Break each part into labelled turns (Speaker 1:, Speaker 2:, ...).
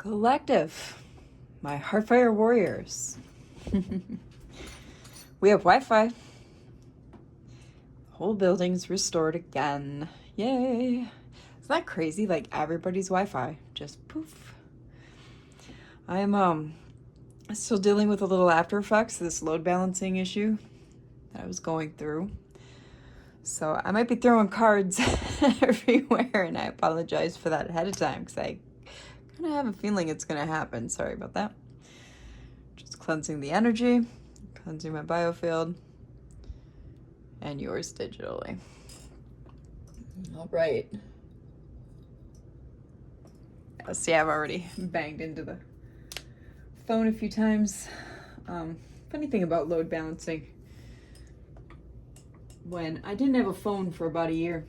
Speaker 1: Collective, my heartfire warriors. We have Wi-Fi. The whole building's restored again. Yay. Isn't that crazy? Like everybody's Wi-Fi just poof. I'm still dealing with a little after effects of this load balancing issue that I was going through. So I might be throwing cards everywhere, and I apologize for that ahead of time because I kind of have a feeling it's going to happen. Sorry about that. Just cleansing the energy, cleansing my biofield, and yours digitally. All right. See, I've already banged into the phone a few times. Funny thing about load balancing, when I didn't have a phone for about a year,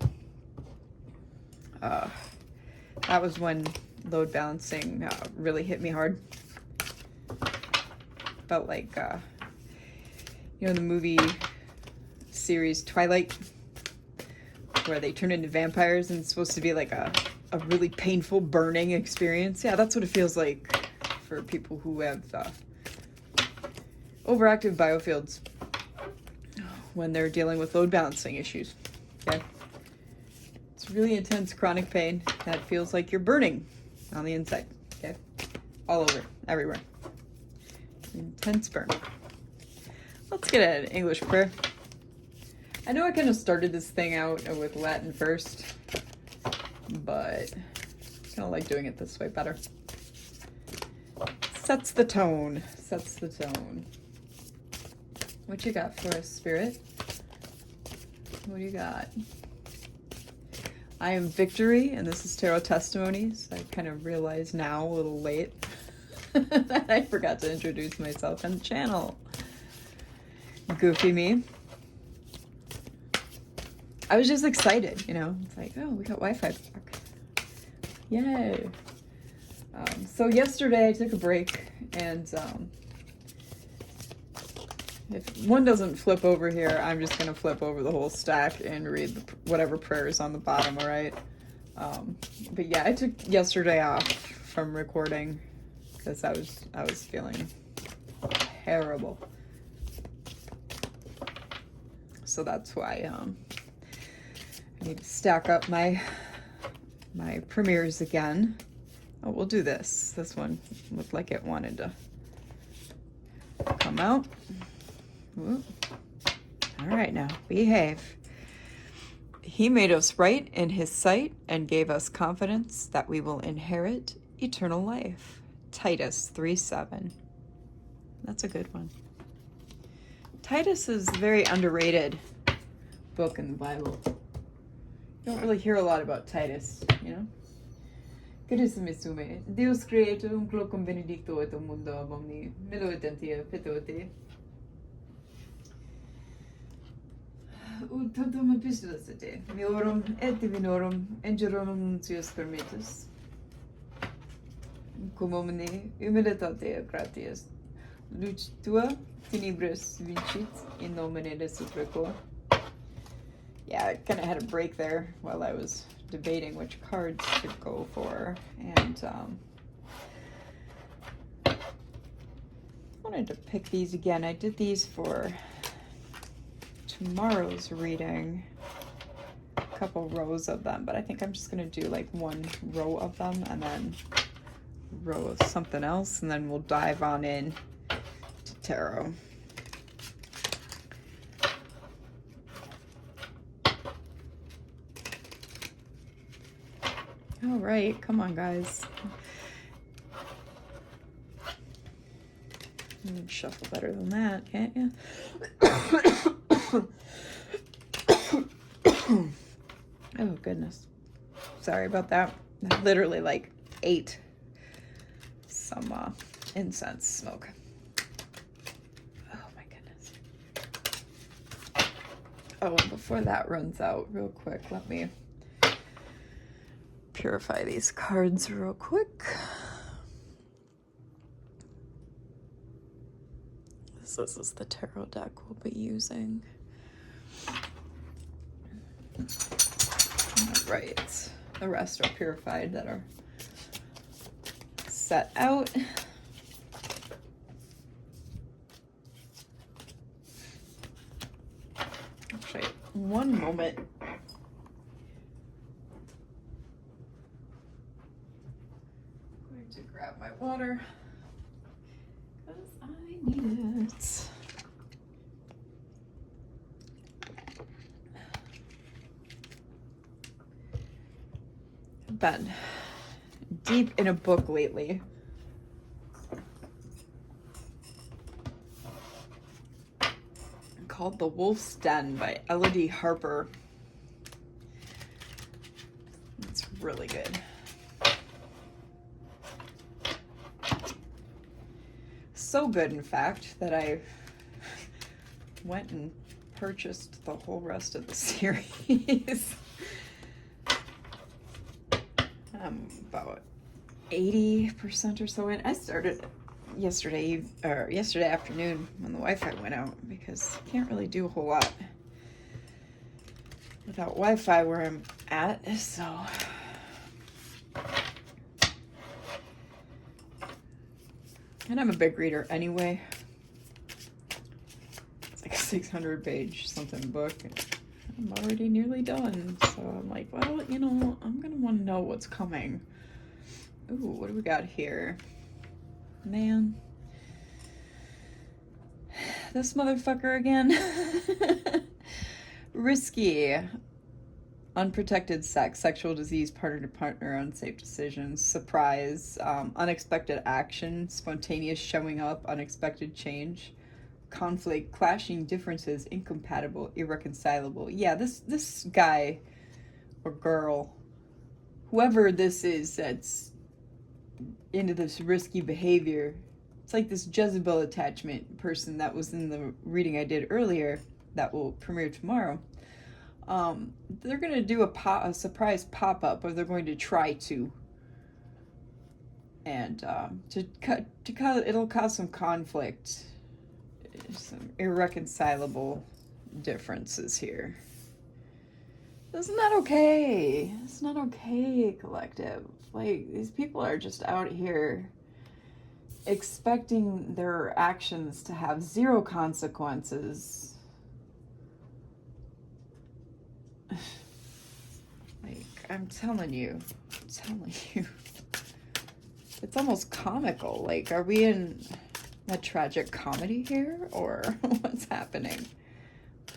Speaker 1: that was when load balancing really hit me hard. Felt like, you know, the movie series Twilight, where they turn into vampires and it's supposed to be like a really painful burning experience. Yeah, that's what it feels like for people who have overactive biofields when they're dealing with load balancing issues. Okay, it's really intense chronic pain that feels like you're burning on the inside. Okay, all over, everywhere. Intense burn. Let's get an English prayer. I know I kind of started this thing out with Latin first, but I kind of like doing it this way better. Sets the tone. Sets the tone. What you got for us, Spirit? What do you got? I am Victory, and this is Tarot Testimonies. I kind of realize now, a little late, that I forgot to introduce myself on the channel. Goofy me. I was just excited, you know. It's like, oh, we got Wi-Fi back. Yay. So yesterday I took a break, and if one doesn't flip over here, I'm just going to flip over the whole stack and read whatever prayer is on the bottom, all right? But yeah, I took yesterday off from recording because I was feeling terrible. So that's why I need to stack up my premieres again. Oh, we'll do this. This one looked like it wanted to come out. Whoop. All right, now behave. He made us right in his sight and gave us confidence that we will inherit eternal life. Titus 3:7. That's a good one. Titus is a very underrated book in the Bible. You don't really hear a lot about Titus, you know? Carissime sume, Deus creator un clocum benedicto et mundo omni, meloetentia petote. Ut tantum epistolasete, miorum et divinorum, engerorum nuncius permittus. Cum omne humilitate gratias, lux tua tenebris vincit, in nomine de supreco. Yeah, I kind of had a break there while I was debating which cards to go for, and I wanted to pick these again. I did these for tomorrow's reading, a couple rows of them, but I think I'm just going to do like one row of them and then a row of something else, and then we'll dive on in to tarot. All right, come on, guys. You can shuffle better than that, can't you? Oh, goodness. Sorry about that. I literally like ate some incense smoke. Oh, my goodness. Oh, and before that runs out real quick, let me purify these cards real quick. This is the tarot deck we'll be using. All right, the rest are purified that are set out. Actually, one moment. I'm going to grab my water because I need it. I've been deep in a book lately. Called The Wolf's Den by Elodie Harper. It's really good. So good, in fact, that I went and purchased the whole rest of the series. I'm about 80% or so in. I started yesterday afternoon when the Wi-Fi went out, because I can't really do a whole lot without Wi-Fi where I'm at, so and I'm a big reader anyway. It's like a 600-page something book, and I'm already nearly done, so I'm like, well, you know, I'm gonna want to know what's coming. Ooh, what do we got here? Man, this motherfucker again. Risky, unprotected sex, sexual disease, partner to partner, unsafe decisions, surprise, unexpected action, spontaneous showing up, unexpected change, conflict, clashing differences, incompatible, irreconcilable. Yeah, this guy or girl, whoever this is that's into this risky behavior, it's like this Jezebel attachment person that was in the reading I did earlier that will premiere tomorrow. They're going to do a surprise pop-up, or they're going to try to, and it'll cause some conflict, some irreconcilable differences here. Isn't that okay? It's not okay, collective. Like, these people are just out here expecting their actions to have zero consequences. Like, I'm telling you. It's almost comical. Like, are we in a tragic comedy here, or what's happening?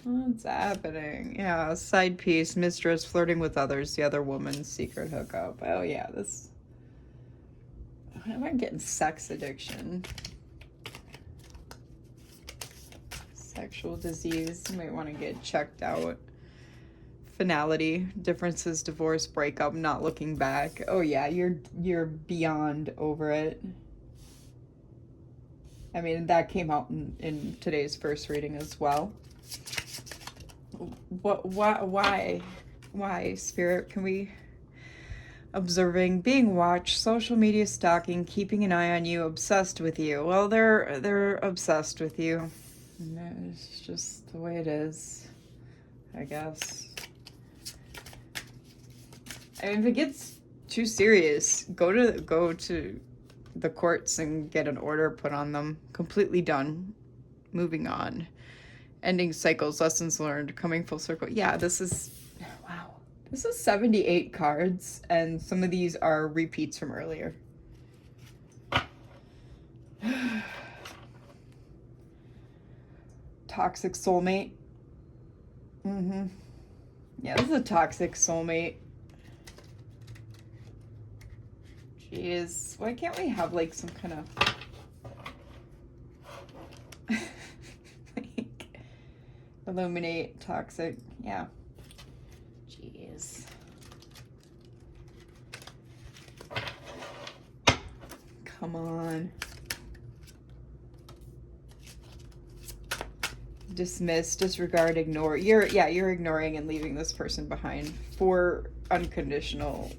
Speaker 1: What's happening? Yeah, side piece, mistress flirting with others, the other woman's secret hookup. Oh yeah, this. I'm getting sex addiction. Sexual disease, you might want to get checked out. Finality, differences, divorce, breakup, not looking back. Oh yeah, you're beyond over it. I mean, that came out in today's first reading as well. Why, Spirit? Can we? Observing, being watched, social media stalking, keeping an eye on you, obsessed with you. Well, they're obsessed with you. It's just the way it is, I guess. I mean, if it gets too serious, go to the courts and get an order put on them. Completely done. Moving on. Ending cycles, lessons learned, coming full circle. Yeah, this is, wow. This is 78 cards, and some of these are repeats from earlier. Toxic soulmate. Yeah, this is a toxic soulmate. Jeez, why can't we have like some kind of like illuminate toxic? Yeah. Jeez. Come on. Dismiss, disregard, ignore. You're ignoring and leaving this person behind for unconditional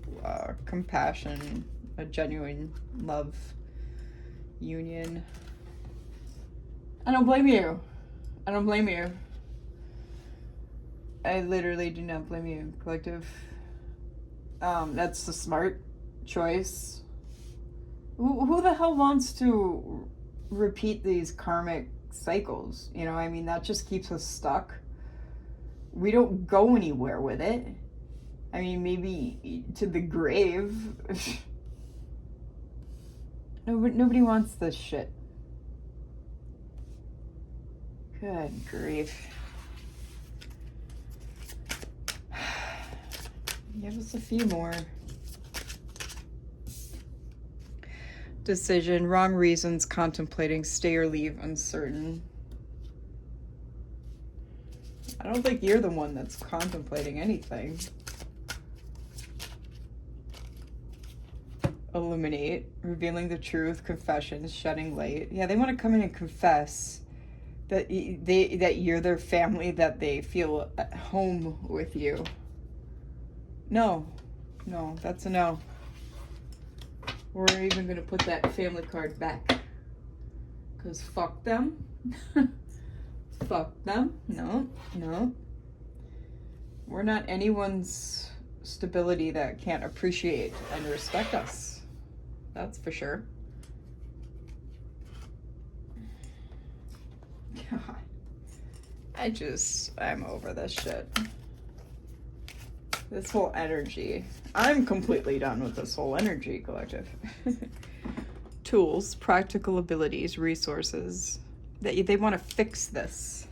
Speaker 1: compassion, a genuine love union. I don't blame you. I don't blame you. I literally do not blame you, collective. That's the smart choice. Who the hell wants to repeat these karmic cycles? You know, I mean, that just keeps us stuck. We don't go anywhere with it. I mean, maybe to the grave. Nobody wants this shit. Good grief. Give us a few more. Decision, wrong reasons, contemplating, stay or leave, uncertain. I don't think you're the one that's contemplating anything. Illuminate, revealing the truth, confessions, shedding light. Yeah, they want to come in and confess that that you're their family, that they feel at home with you. No, that's a no. We're even going to put that family card back. Because fuck them. Fuck them. No. We're not anyone's stability that can't appreciate and respect us. That's for sure. God. I'm over this shit. This whole energy. I'm completely done with this whole energy, collective. Tools, practical abilities, resources. They want to fix this.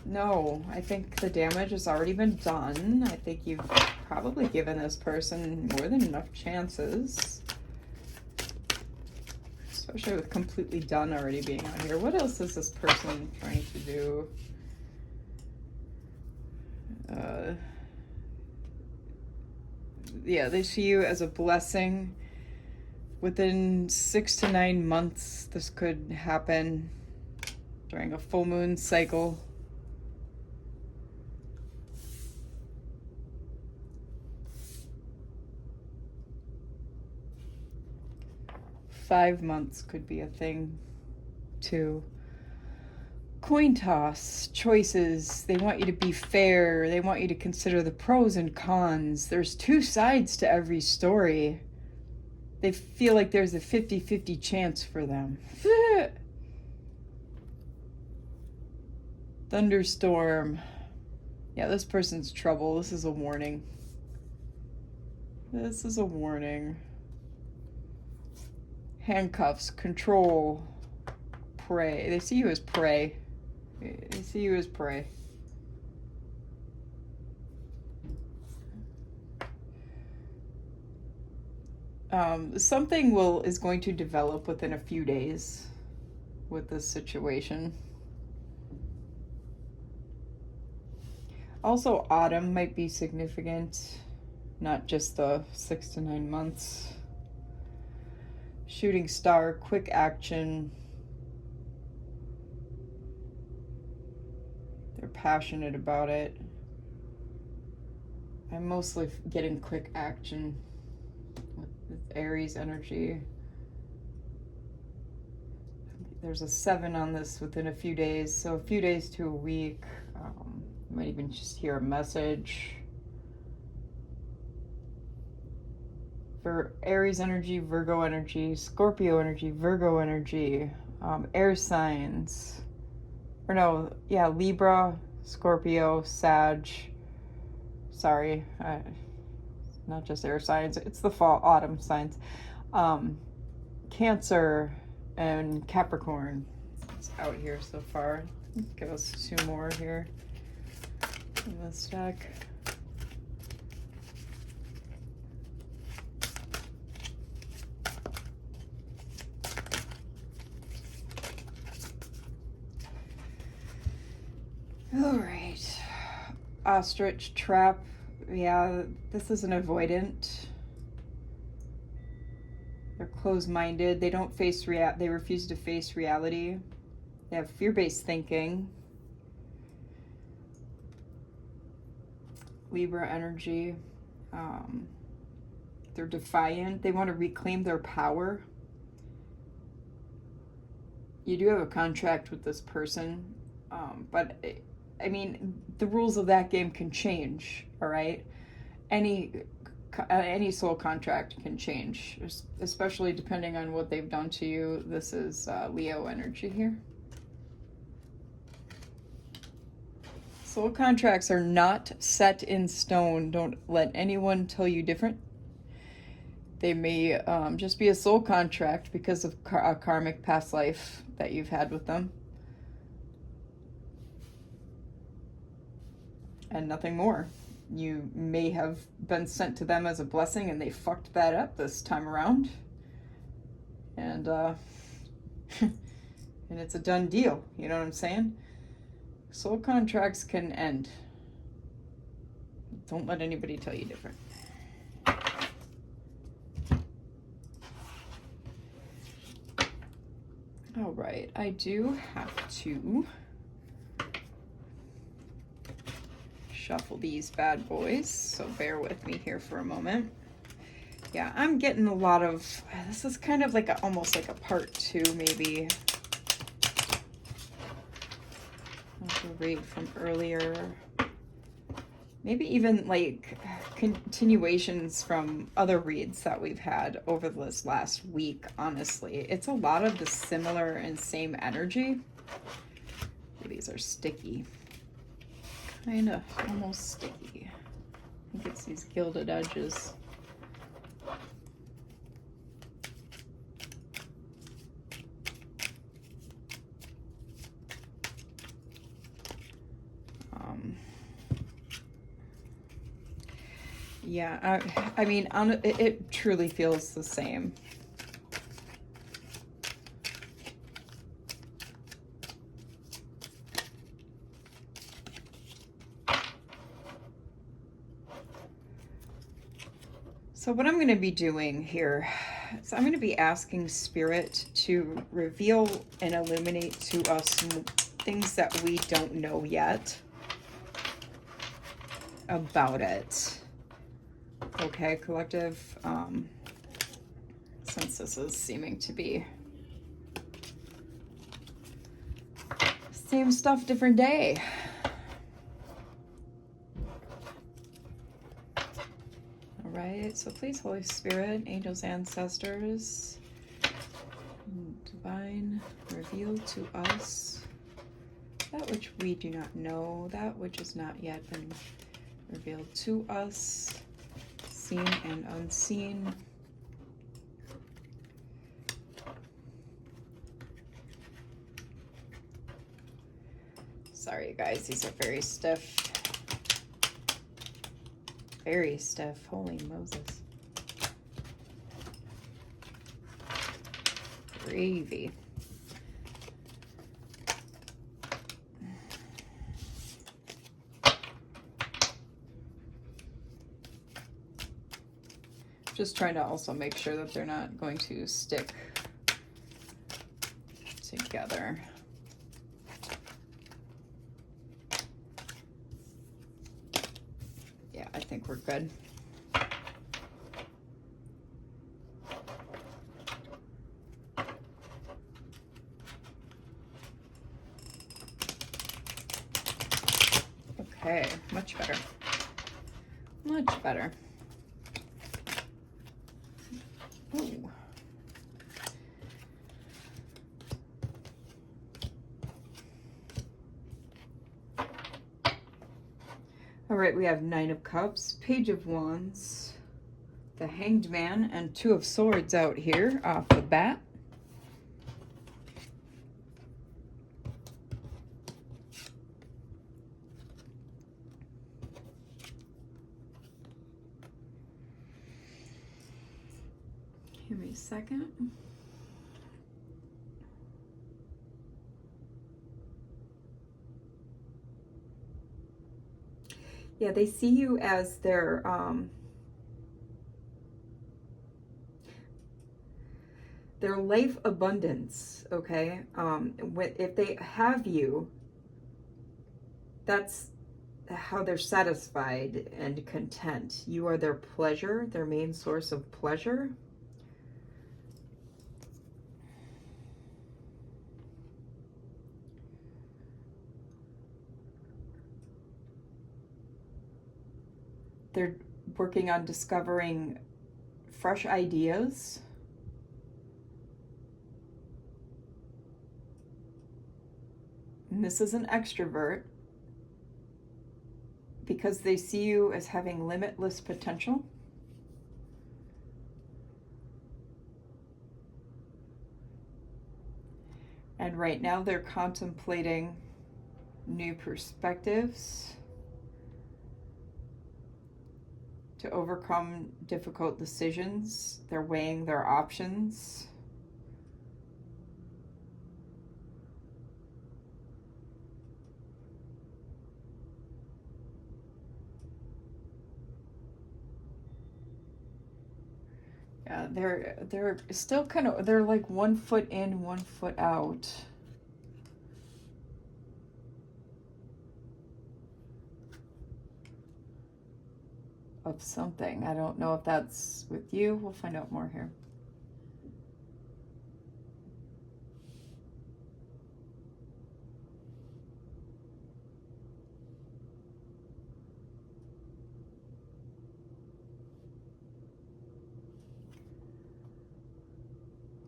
Speaker 1: No, I think the damage has already been done. I think you've probably given this person more than enough chances. Especially with completely done already being on here. What else is this person trying to do? Yeah, they see you as a blessing. Within 6 to 9 months, this could happen during a full moon cycle. Five months could be a thing too. Coin toss, choices. They want you to be fair. They want you to consider the pros and cons. There's two sides to every story. They feel like there's a 50-50 chance for them. Thunderstorm. Yeah, this person's trouble. This is a warning. This is a warning. Handcuffs, control, prey. They see you as prey. They see you as prey. Something is going to develop within a few days with this situation. Also, autumn might be significant, not just the 6 to 9 months. Shooting star, quick action. They're passionate about it. I'm mostly getting quick action with Aries energy. There's a 7 on this within a few days, so a few days to a week. You might even just hear a message. For Aries energy, Virgo energy, Scorpio energy, Virgo energy, air signs. Or no, yeah, Libra, Scorpio, Sag. Sorry, not just air signs, it's the fall, autumn signs. Cancer and Capricorn. It's out here so far. Give us 2 more here in this deck. All right, ostrich trap. Yeah, this is an avoidant. They're closed-minded. They don't face they refuse to face reality. They have fear-based thinking. Libra energy. They're defiant. They want to reclaim their power. You do have a contract with this person, but I mean, the rules of that game can change, all right? Any any soul contract can change, especially depending on what they've done to you. This is Leo energy here. Soul contracts are not set in stone. Don't let anyone tell you different. They may just be a soul contract because of a karmic past life that you've had with them. And nothing more. You may have been sent to them as a blessing and they fucked that up this time around. And and it's a done deal. You know what I'm saying? Soul contracts can end. Don't let anybody tell you different. All right, I do have to shuffle these bad boys, so bear with me here for a moment. Yeah, I'm getting a lot of, this is kind of like almost like a part 2 maybe. I'll read from earlier. Maybe even like continuations from other reads that we've had over this last week, honestly. It's a lot of the similar and same energy. These are sticky. Kind of almost sticky. I think it's these gilded edges. Yeah, I mean, it truly feels the same. So what I'm going to be doing here is I'm going to be asking Spirit to reveal and illuminate to us things that we don't know yet about it. Okay, collective, since this is seeming to be same stuff, different day. All right, so please, Holy Spirit, angels, ancestors, divine, reveal to us that which we do not know, that which has not yet been revealed to us, seen and unseen. Sorry, you guys, these are very stiff. Very stiff. Holy Moses. Gravy. Just trying to also make sure that they're not going to stick together. Yeah, I think we're good. Okay, much better. Much better. Ooh. All right, we have Nine of Cups, Page of Wands, the Hanged Man, and Two of Swords out here off the bat. Give me a second. Yeah, they see you as their life abundance, okay? If they have you, that's how they're satisfied and content. You are their pleasure, their main source of pleasure. They're working on discovering fresh ideas. And this is an extrovert because they see you as having limitless potential. And right now they're contemplating new perspectives to overcome difficult decisions. They're weighing their options. Yeah, they're still kind of, they're like 1 foot in, 1 foot out. Of something. I don't know if that's with you. We'll find out more here.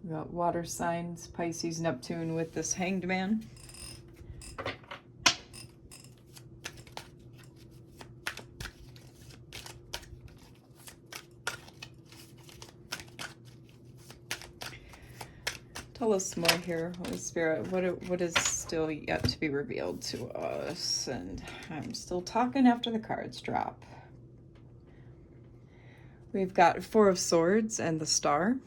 Speaker 1: We got water signs, Pisces, Neptune with this Hanged Man. Tell us more here, Holy Spirit. What is still yet to be revealed to us? And I'm still talking after the cards drop. We've got Four of Swords and the Star.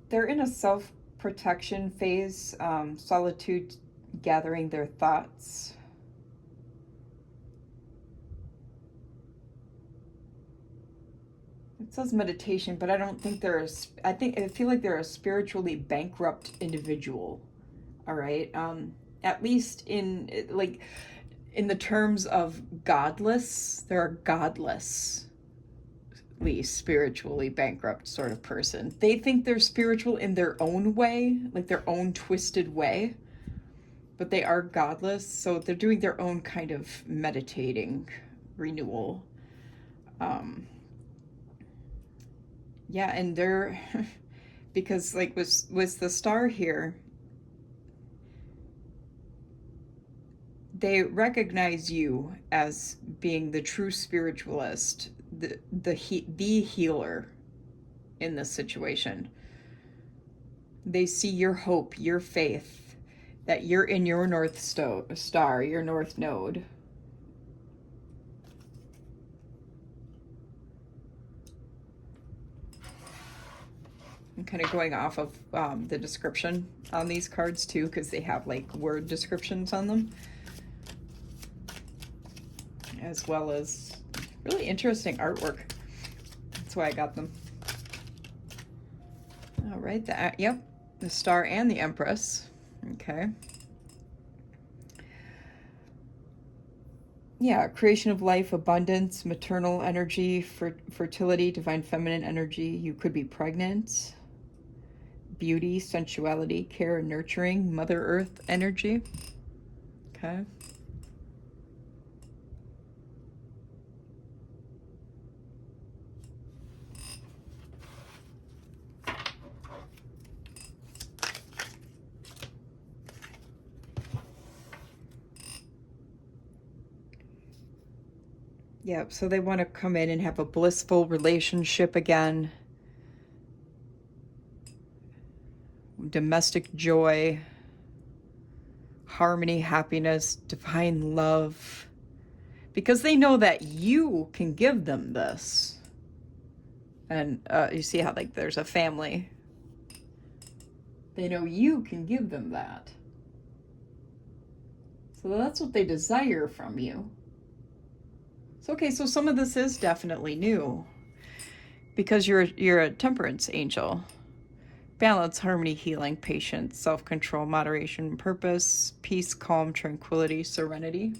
Speaker 1: They're in a self-protection phase, solitude, gathering their thoughts. It says meditation, but I don't think I feel like they're a spiritually bankrupt individual. All right. At least in the terms of godless, they're a godlessly spiritually bankrupt sort of person. They think they're spiritual in their own way, like their own twisted way, but they are godless. So they're doing their own kind of meditating renewal. Yeah, and they're, because like with the Star here, they recognize you as being the true spiritualist, the healer in this situation. They see your hope, your faith, that you're in your North Star, your North Node. I'm kind of going off of the description on these cards too, because they have like word descriptions on them, as well as really interesting artwork. That's why I got them. All right, yep, the Star and the Empress. Okay. Yeah, creation of life, abundance, maternal energy, fertility, divine feminine energy. You could be pregnant. Beauty, sensuality, care, and nurturing, Mother Earth energy. Okay. Yep, so they want to come in and have a blissful relationship again. Domestic joy, harmony, happiness, divine love. Because they know that you can give them this. And you see how like there's a family. They know you can give them that. So that's what they desire from you. So okay, so some of this is definitely new. Because you're a temperance angel. Balance, harmony, healing, patience, self-control, moderation, purpose, peace, calm, tranquility, serenity.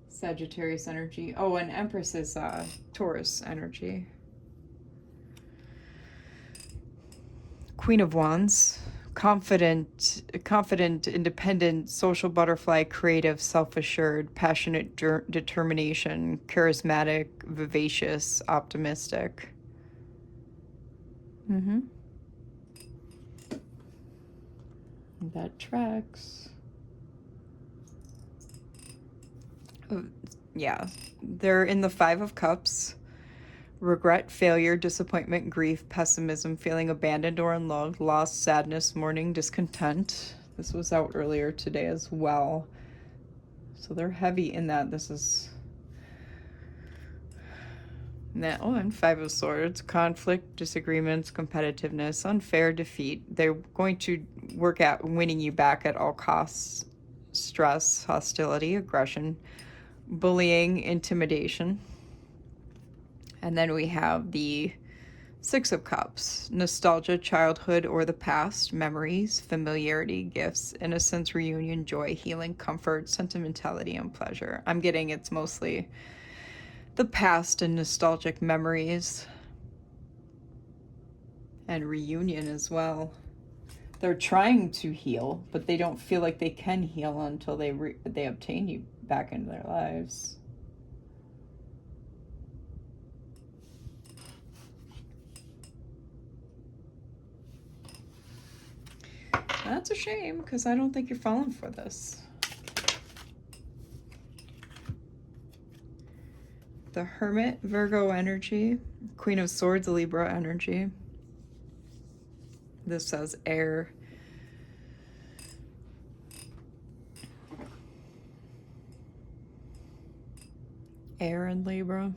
Speaker 1: Sagittarius energy. Oh, and Empress is Taurus energy. Queen of Wands. Confident, independent, social butterfly, creative, self-assured, passionate determination, charismatic, vivacious, optimistic. That tracks. Yeah, they're in the Five of Cups. Regret, failure, disappointment, grief, pessimism, feeling abandoned or unloved, loss, sadness, mourning, discontent. This was out earlier today as well. So they're heavy in that. This is... Oh, and Five of Swords. Conflict, disagreements, competitiveness, unfair, defeat. They're going to work at winning you back at all costs. Stress, hostility, aggression, bullying, intimidation. And then we have the Six of Cups. Nostalgia, childhood or the past, memories, familiarity, gifts, innocence, reunion, joy, healing, comfort, sentimentality, and pleasure. I'm getting it's mostly the past and nostalgic memories. And reunion as well. They're trying to heal, but they don't feel like they can heal until they obtain you back into their lives. That's a shame, because I don't think you're falling for this. The Hermit, Virgo energy. Queen of Swords, Libra energy. This says air. Air and Libra.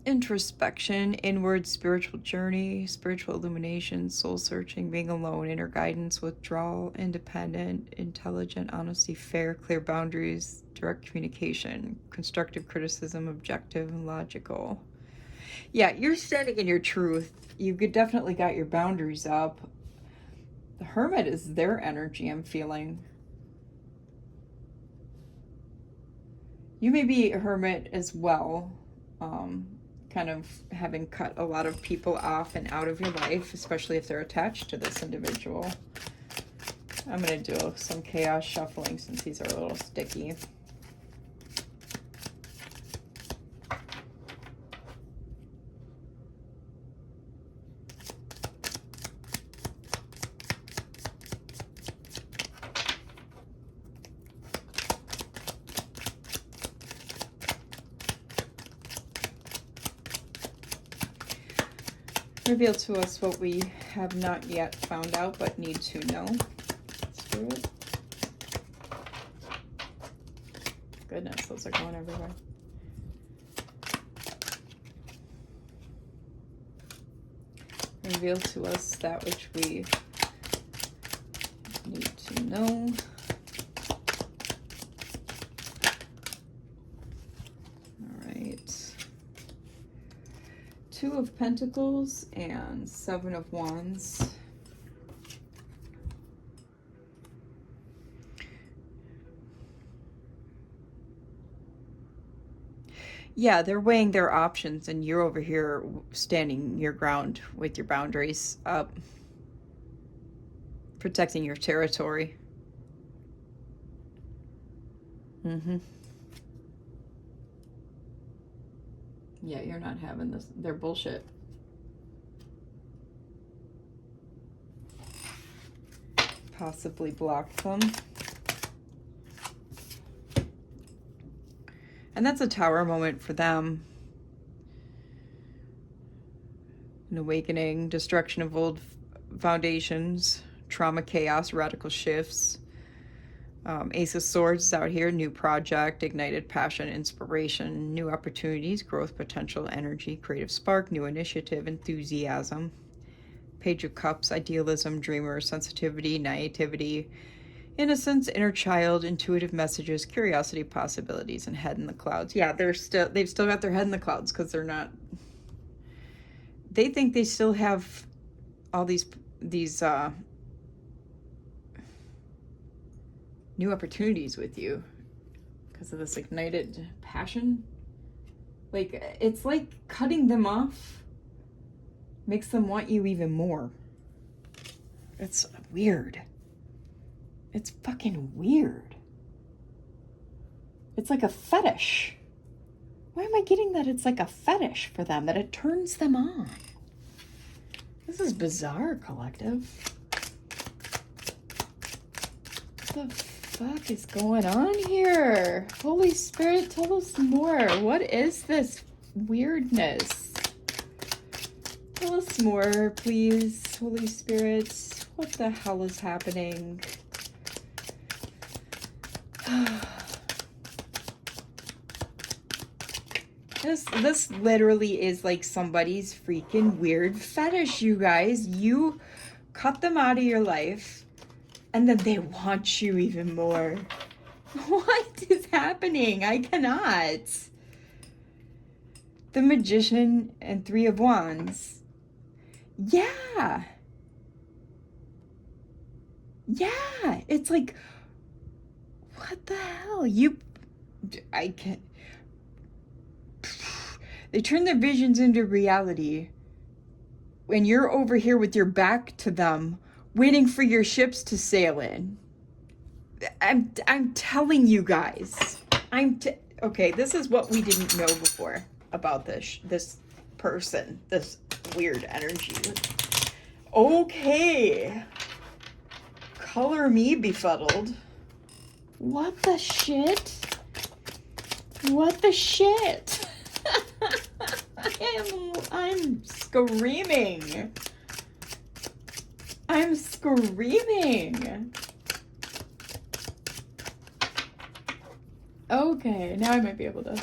Speaker 1: Introspection, inward spiritual journey, spiritual illumination, soul searching, being alone, inner guidance, withdrawal, independent, intelligent, honesty, fair, clear boundaries, direct communication, constructive criticism, objective and logical. Yeah, you're standing in your truth. You could definitely got your boundaries up. The Hermit is their energy, I'm feeling. You may be a hermit as well. Kind of having cut a lot of people off and out of your life, especially if they're attached to this individual. I'm going to do some chaos shuffling since these are a little sticky. Reveal to us what we have not yet found out but need to know. Let's do it. Goodness, those are going everywhere. Reveal to us that which we need to know. Two of Pentacles and Seven of Wands. Yeah, they're weighing their options and you're over here standing your ground with your boundaries up, protecting your territory. Yeah, you're not having this. They're bullshit. Possibly block them. And that's a Tower moment for them. An awakening, destruction of old foundations, trauma, chaos, radical shifts. Ace of Swords is out here, new project, ignited passion, inspiration, new opportunities, growth potential, energy, creative spark, new initiative, enthusiasm. Page of Cups, idealism, dreamer, sensitivity, naivety, innocence, inner child, intuitive messages, curiosity, possibilities, and head in the clouds. Yeah, they've still got their head in the clouds because they're not. They think they still have all these new opportunities with you because of this ignited passion. Like, it's like cutting them off Makes them want you even more. It's weird. It's fucking weird. It's like a fetish. Why am I getting that it's like a fetish for them, that it turns them on? This is bizarre, collective. What the fuck is going on here? Holy Spirit, tell us more. What is this weirdness? Tell us more, please, Holy Spirit. What the hell is happening? This literally is like somebody's freaking weird fetish, you guys. You cut them out of your life, and then they want you even more. What is happening? I cannot. The Magician and Three of Wands. Yeah. Yeah. It's like, what the hell? I can't. They turn their visions into reality. When you're over here with your back to them, waiting for your ships to sail in. I'm telling you guys. Okay, this is what we didn't know before about this person, this weird energy. Okay. Color me befuddled. What the shit? What the shit? I'm screaming. I'm screaming. Okay, now I might be able to.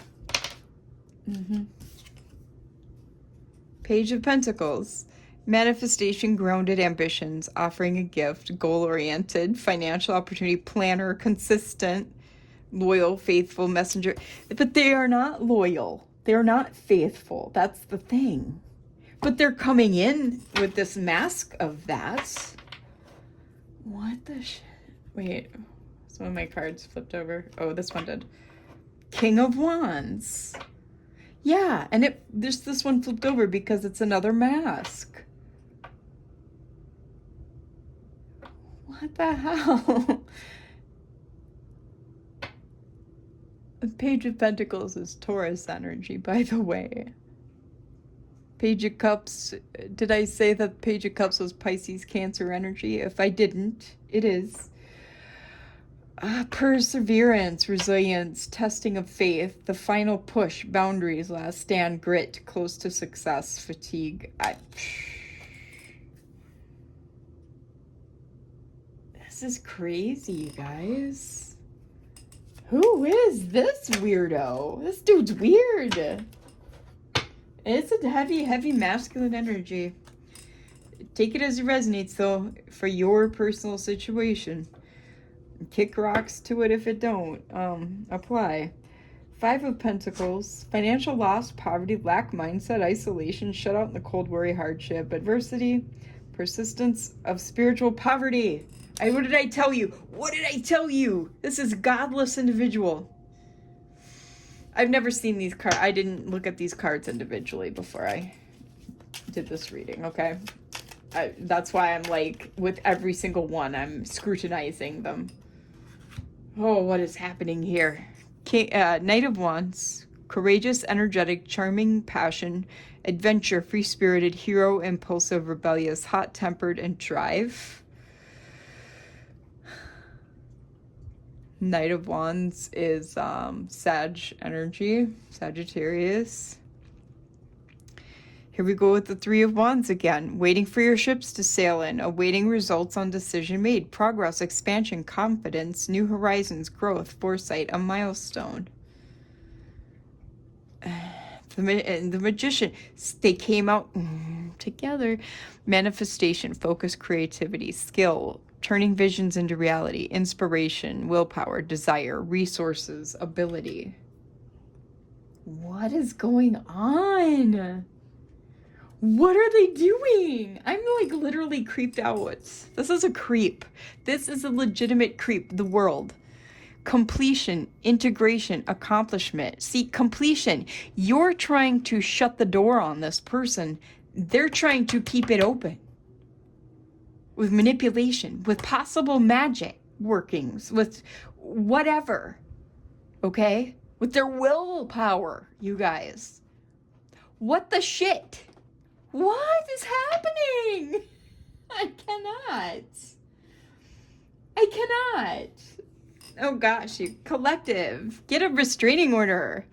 Speaker 1: Page of Pentacles. Manifestation, grounded ambitions, offering a gift, goal-oriented, financial opportunity, planner, consistent, loyal, faithful, messenger. But they are not loyal. They're not faithful. That's the thing. But they're coming in with this mask of that. What the shit? Wait, some of my cards flipped over. Oh, this one did. King of Wands. Yeah, and this one flipped over because it's another mask. What the hell? The Page of Pentacles is Taurus energy, by the way. Page of Cups, did I say that Page of Cups was Pisces Cancer energy? If I didn't, it is. Perseverance, resilience, testing of faith, the final push, boundaries, last stand, grit, close to success, fatigue. This is crazy, you guys. Who is this weirdo? This dude's weird. It's a heavy masculine energy. Take it as it resonates, though, for your personal situation. Kick rocks to it if it don't apply. 5 of Pentacles. Financial loss, poverty, lack mindset, isolation, shut out in the cold, worry, hardship, adversity, persistence of spiritual poverty. What did I tell you? What did I tell you? This is godless individual. I've never seen these cards. I didn't look at these cards individually before I did this reading, okay? That's why I'm like, with every single one, I'm scrutinizing them. Oh, what is happening here? Knight of Wands. Courageous, energetic, charming, passion, adventure, free-spirited, hero, impulsive, rebellious, hot-tempered, and drive. Knight of Wands is Sag energy, Sagittarius. Here we go with the 3 of Wands again. Waiting for your ships to sail in, awaiting results on decision made, progress, expansion, confidence, new horizons, growth, foresight, a milestone. The Magician, they came out together. Manifestation, focus, creativity, skill, turning visions into reality, inspiration, willpower, desire, resources, ability. What is going on? What are they doing? I'm like literally creeped out. This is a creep. This is a legitimate creep. The world. Completion, integration, accomplishment. See, completion. You're trying to shut the door on this person. they're trying to keep it open with manipulation, with possible magic workings, with whatever, okay? With their willpower, you guys. What the shit? What is happening? I cannot. Oh gosh, you collective. Get a restraining order.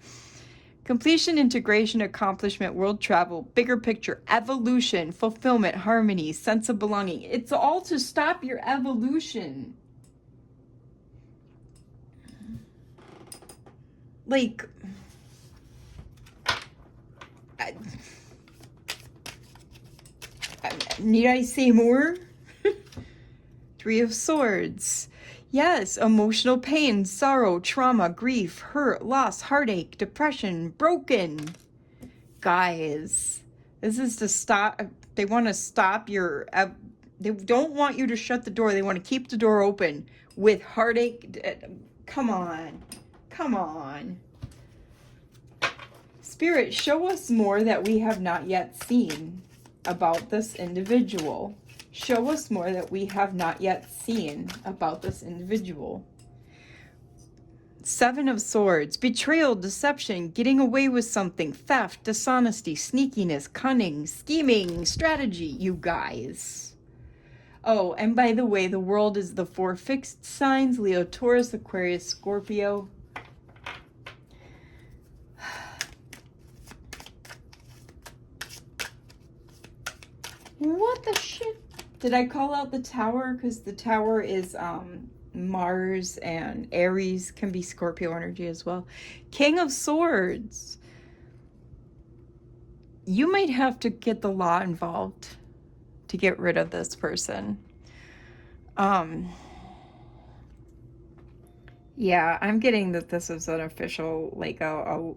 Speaker 1: Completion, integration, accomplishment, world travel, bigger picture, evolution, fulfillment, harmony, sense of belonging. It's all to stop your evolution. Like, need I say more? Three of Swords. Yes, emotional pain, sorrow, trauma, grief, hurt, loss, heartache, depression, broken. Guys, this is to stop. They want to stop your, they don't want you to shut the door. They want to keep the door open with heartache. Come on. Come on. Spirit, show us more that we have not yet seen about this individual. Show us more that we have not yet seen about this individual. Seven of Swords, betrayal, deception, getting away with something, theft, dishonesty, sneakiness, cunning, scheming, strategy, you guys. Oh, and by the way, the world is the four fixed signs: Leo, Taurus, Aquarius, Scorpio. What the shit? Did I call out the Tower? Because the Tower is Mars, and Aries can be Scorpio energy as well. King of Swords. You might have to get the law involved to get rid of this person. Yeah, I'm getting that this is an official, like a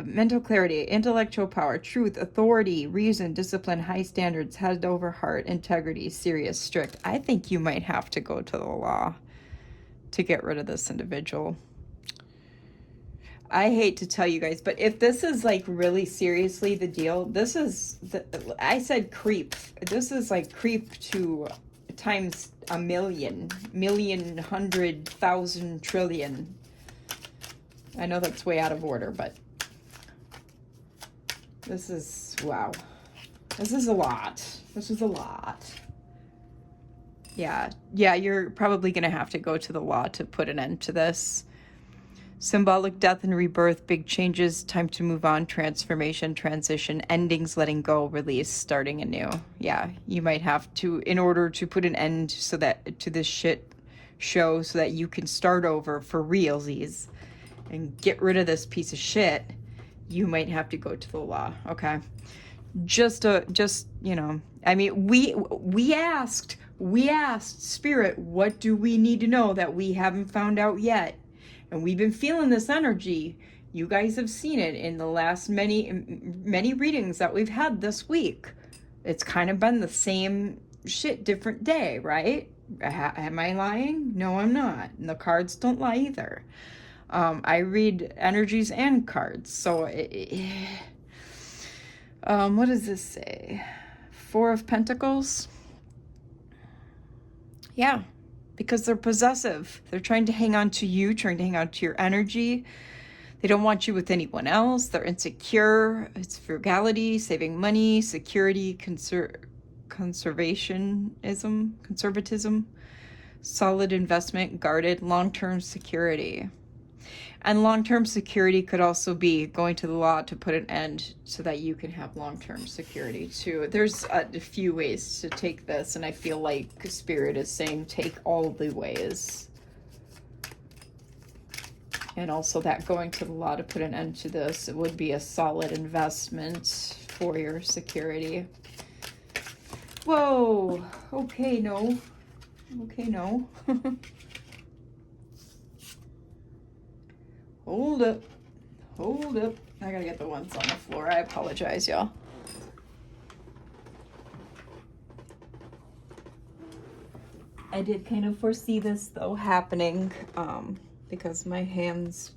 Speaker 1: mental clarity, intellectual power, truth, authority, reason, discipline, high standards, head over heart, integrity, serious, strict. I think you might have to go to the law to get rid of this individual. I hate to tell you guys, but if this is like really seriously the deal, this is, I said creep. This is like creep to times a million, 100,000 trillion. I know that's way out of order, but this is, wow. This is a lot. This is a lot. Yeah, you're probably going to have to go to the law to put an end to this. Symbolic death and rebirth, big changes, time to move on, transformation, transition, endings, letting go, release, starting anew. Yeah, you might have to, in order to put an end so that to this shit show, so that you can start over for realsies and get rid of this piece of shit, you might have to go to the law. Okay. Just you know, I mean, we asked Spirit, what do we need to know that we haven't found out yet? And we've been feeling this energy. You guys have seen it in the last many readings that we've had this week. It's kind of been the same shit, different day, right? Am I lying? No, I'm not. And the cards don't lie either. I read energies and cards. So, what does this say? Four of Pentacles. Yeah, because they're possessive. They're trying to hang on to you, trying to hang on to your energy. They don't want you with anyone else. They're insecure. It's frugality, saving money, security, conservatism, solid investment, guarded, long-term security. And long-term security could also be going to the law to put an end so that you can have long-term security too. There's a few ways to take this, and I feel like Spirit is saying take all the ways. And also that going to the law to put an end to this, it would be a solid investment for your security. Whoa. Okay, no. Okay, no. Hold up. Hold up. I gotta get the ones on the floor. I apologize, y'all. I did kind of foresee this, though, happening, because my hands...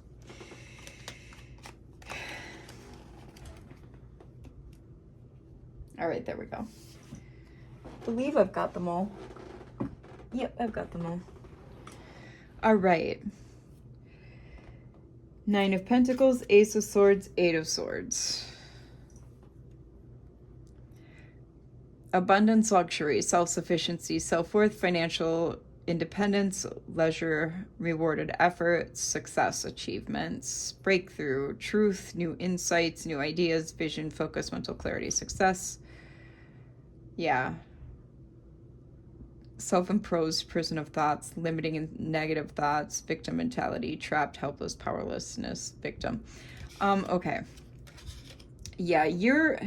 Speaker 1: All right, there we go. I believe I've got them all. Yep, I've got them all. All right. Nine of Pentacles, Ace of Swords, Eight of Swords. Abundance, luxury, self-sufficiency, self-worth, financial independence, leisure, rewarded efforts, success, achievements, breakthrough, truth, new insights, new ideas, vision, focus, mental clarity, success. Yeah. Self-imposed prison of thoughts, limiting and negative thoughts, victim mentality, trapped, helpless, powerlessness, victim. Okay. Yeah, you're...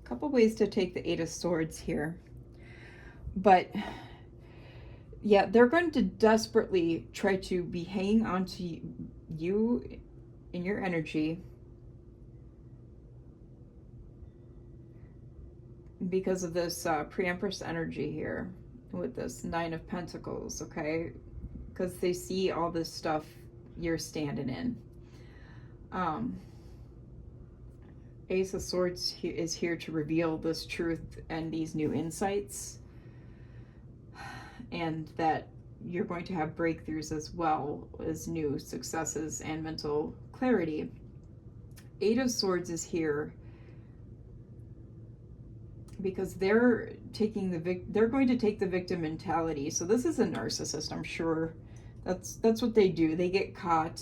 Speaker 1: couple ways to take the Eight of Swords here. But yeah, they're going to desperately try to be hanging on to you in your energy because of this pre-empress energy here with this Nine of Pentacles, okay? Because they see all this stuff you're standing in. Ace of Swords is here to reveal this truth and these new insights, and that you're going to have breakthroughs as well as new successes and mental clarity. Eight of Swords is here because they're going to take the victim mentality. So this is a narcissist, I'm sure. That's what they do. They get caught.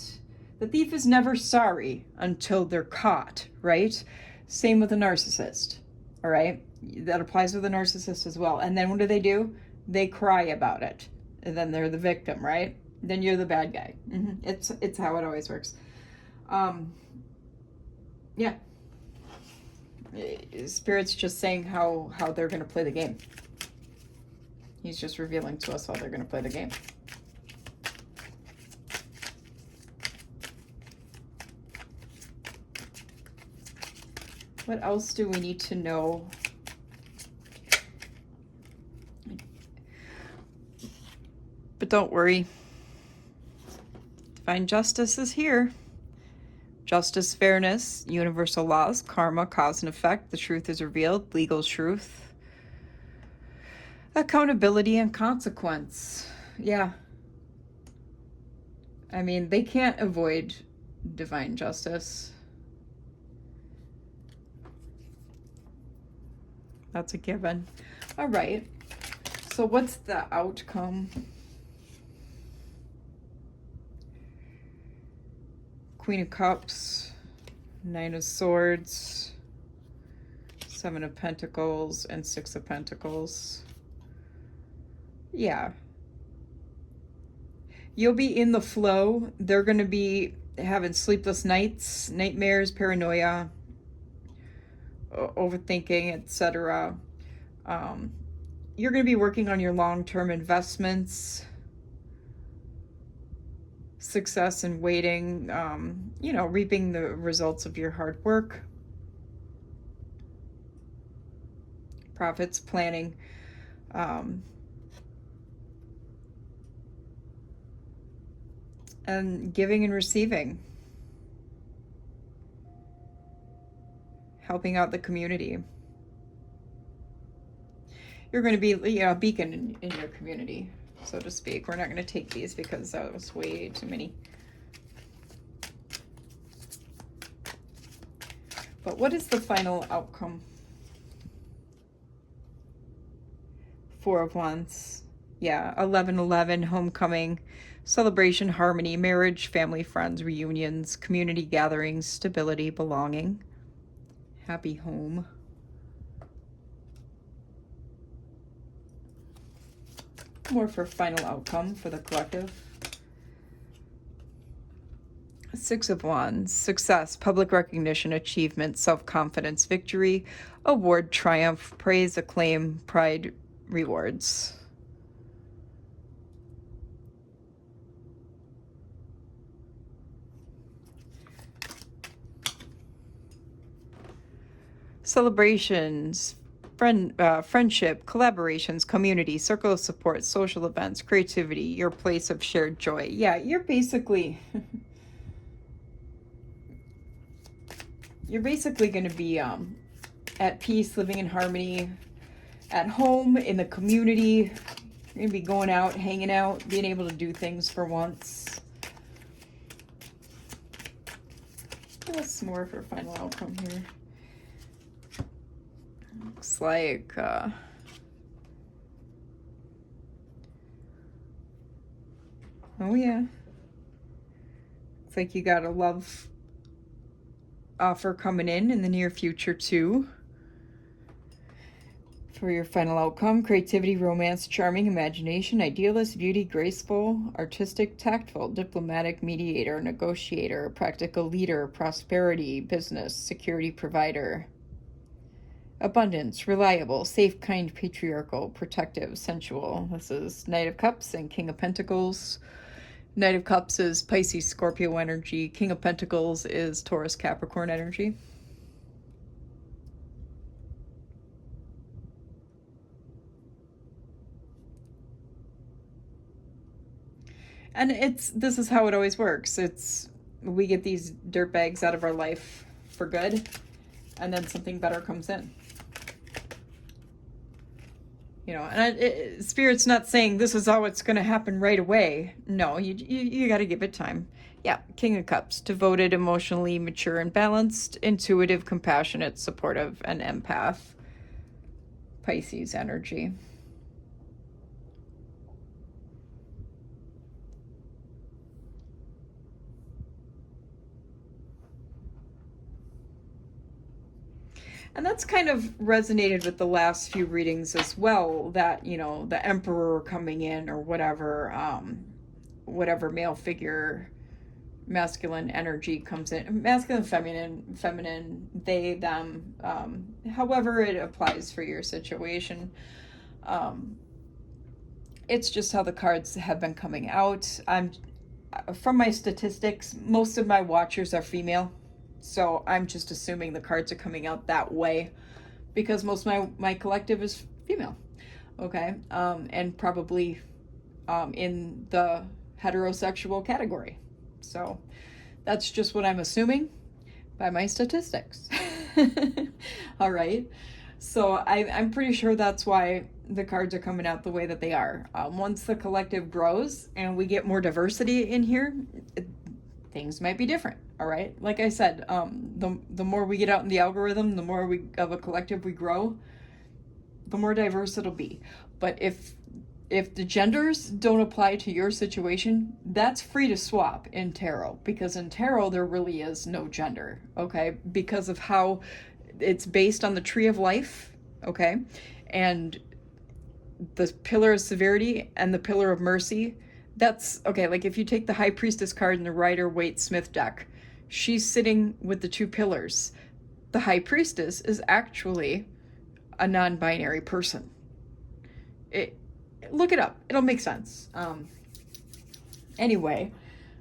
Speaker 1: The thief is never sorry until they're caught, right? Same with a narcissist, all right? That applies with a narcissist as well. And then what do? They cry about it. And then they're the victim, right? Then you're the bad guy. It's how it always works. Yeah. Spirit's just saying how they're going to play the game. He's just revealing to us how they're going to play the game. What else do we need to know? But don't worry. Divine justice is here. Justice, fairness, universal laws, karma, cause and effect. The truth is revealed. Legal truth. Accountability and consequence. Yeah. I mean, they can't avoid divine justice. That's a given. All right. So what's the outcome? Queen of Cups, Nine of Swords, Seven of Pentacles, and Six of Pentacles. Yeah. You'll be in the flow. They're going to be having sleepless nights, nightmares, paranoia, overthinking, etc. You're going to be working on your long-term investments, success and waiting, reaping the results of your hard work, profits, planning, and giving and receiving, helping out the community. You're going to be, a beacon in your community, so to speak. We're not going to take these because that was way too many. But what is the final outcome? Four of Wands. Yeah, 11/11, homecoming, celebration, harmony, marriage, family, friends, reunions, community gatherings, stability, belonging, happy home. More for final outcome for the collective. Six of Wands, success, public recognition, achievement, self-confidence, victory, award, triumph, praise, acclaim, pride, rewards. Celebrations, friendship, collaborations, community, circle of support, social events, creativity, your place of shared joy. Yeah, you're basically going to be at peace, living in harmony, at home, in the community. You're going to be going out, hanging out, being able to do things for once. What's more for final outcome here? Looks like oh yeah. Looks like you got a love offer coming in the near future too. For your final outcome, creativity, romance, charming, imagination, idealist, beauty, graceful, artistic, tactful, diplomatic, mediator, negotiator, practical leader, prosperity, business, security provider, abundance, reliable, safe, kind, patriarchal, protective, sensual. This is Knight of Cups and King of Pentacles. Knight of Cups is Pisces, Scorpio energy. King of Pentacles is Taurus, Capricorn energy. And this is how it always works. We get these dirt bags out of our life for good, and then something better comes in. You know, and Spirit's not saying this is how it's going to happen right away. No, you got to give it time. Yeah, King of Cups, devoted, emotionally mature and balanced, intuitive, compassionate, supportive, and empath. Pisces energy. And that's kind of resonated with the last few readings as well, that, you know, the Emperor coming in or whatever male figure, masculine energy comes in, masculine, feminine, they, them, however it applies for your situation. It's just how the cards have been coming out. From my statistics, most of my watchers are female. So I'm just assuming the cards are coming out that way because most of my collective is female. Okay. And probably in the heterosexual category. So that's just what I'm assuming by my statistics. All right. So I'm pretty sure that's why the cards are coming out the way that they are. Once the collective grows and we get more diversity in here, things might be different. All right. Like I said, the more we get out in the algorithm, the more of a collective we grow, the more diverse it'll be. But if the genders don't apply to your situation, that's free to swap in tarot, because in tarot there really is no gender. Okay, because of how it's based on the tree of life. Okay, and the pillar of severity and the pillar of mercy. That's okay. Like if you take the High Priestess card in the Rider-Waite-Smith deck, she's sitting with the two pillars. The High Priestess is actually a non-binary person. Look it up. It'll make sense. Anyway,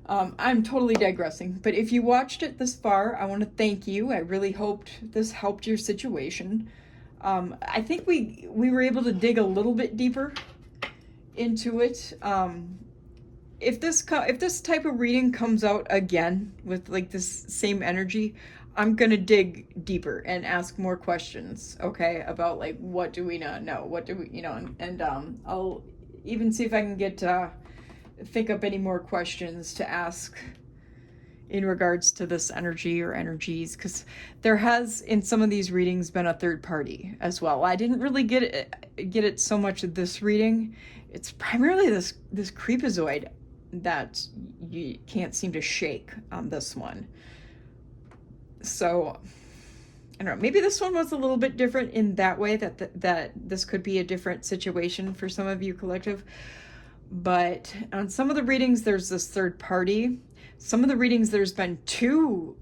Speaker 1: I'm totally digressing. But if you watched it this far, I want to thank you. I really hoped this helped your situation. I think we were able to dig a little bit deeper into it. If this type of reading comes out again with like this same energy, I'm gonna dig deeper and ask more questions, okay, about like what do we not know, what do we, you know, and I'll even see if I can get think up any more questions to ask in regards to this energy or energies, because there has in some of these readings been a third party as well. I didn't really get it so much of this reading. It's primarily this creepazoid that you can't seem to shake on this one. So I don't know, maybe this one was a little bit different in that way, that this could be a different situation for some of you collective. But on some of the readings there's this third party. Some of the readings there's been two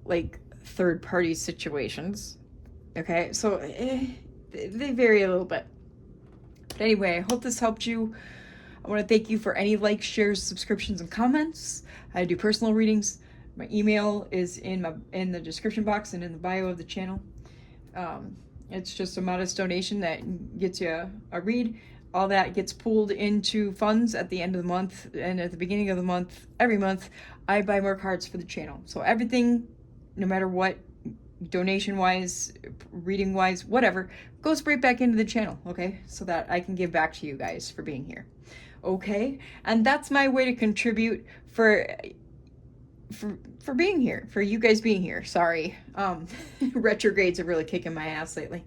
Speaker 1: like third party situations. Okay, so they vary a little bit. But anyway, I hope this helped you. I want to thank you for any likes, shares, subscriptions, and comments. I do personal readings. My email is in the description box and in the bio of the channel. It's just a modest donation that gets you a read. All that gets pooled into funds at the end of the month, and at the beginning of the month, every month, I buy more cards for the channel. So everything, no matter what, donation-wise, reading-wise, whatever, goes right back into the channel, okay? So that I can give back to you guys for being here, okay? And that's my way to contribute for being here, for you guys being here. Sorry, retrogrades are really kicking my ass lately,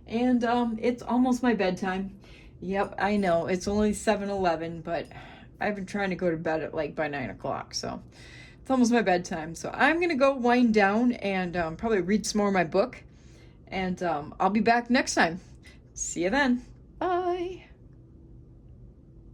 Speaker 1: and it's almost my bedtime. Yep, I know it's only 7:11, but I've been trying to go to bed at like by 9 o'clock, so it's almost my bedtime. So I'm gonna go wind down and probably read some more of my book, and I'll be back next time. See you then. Bye.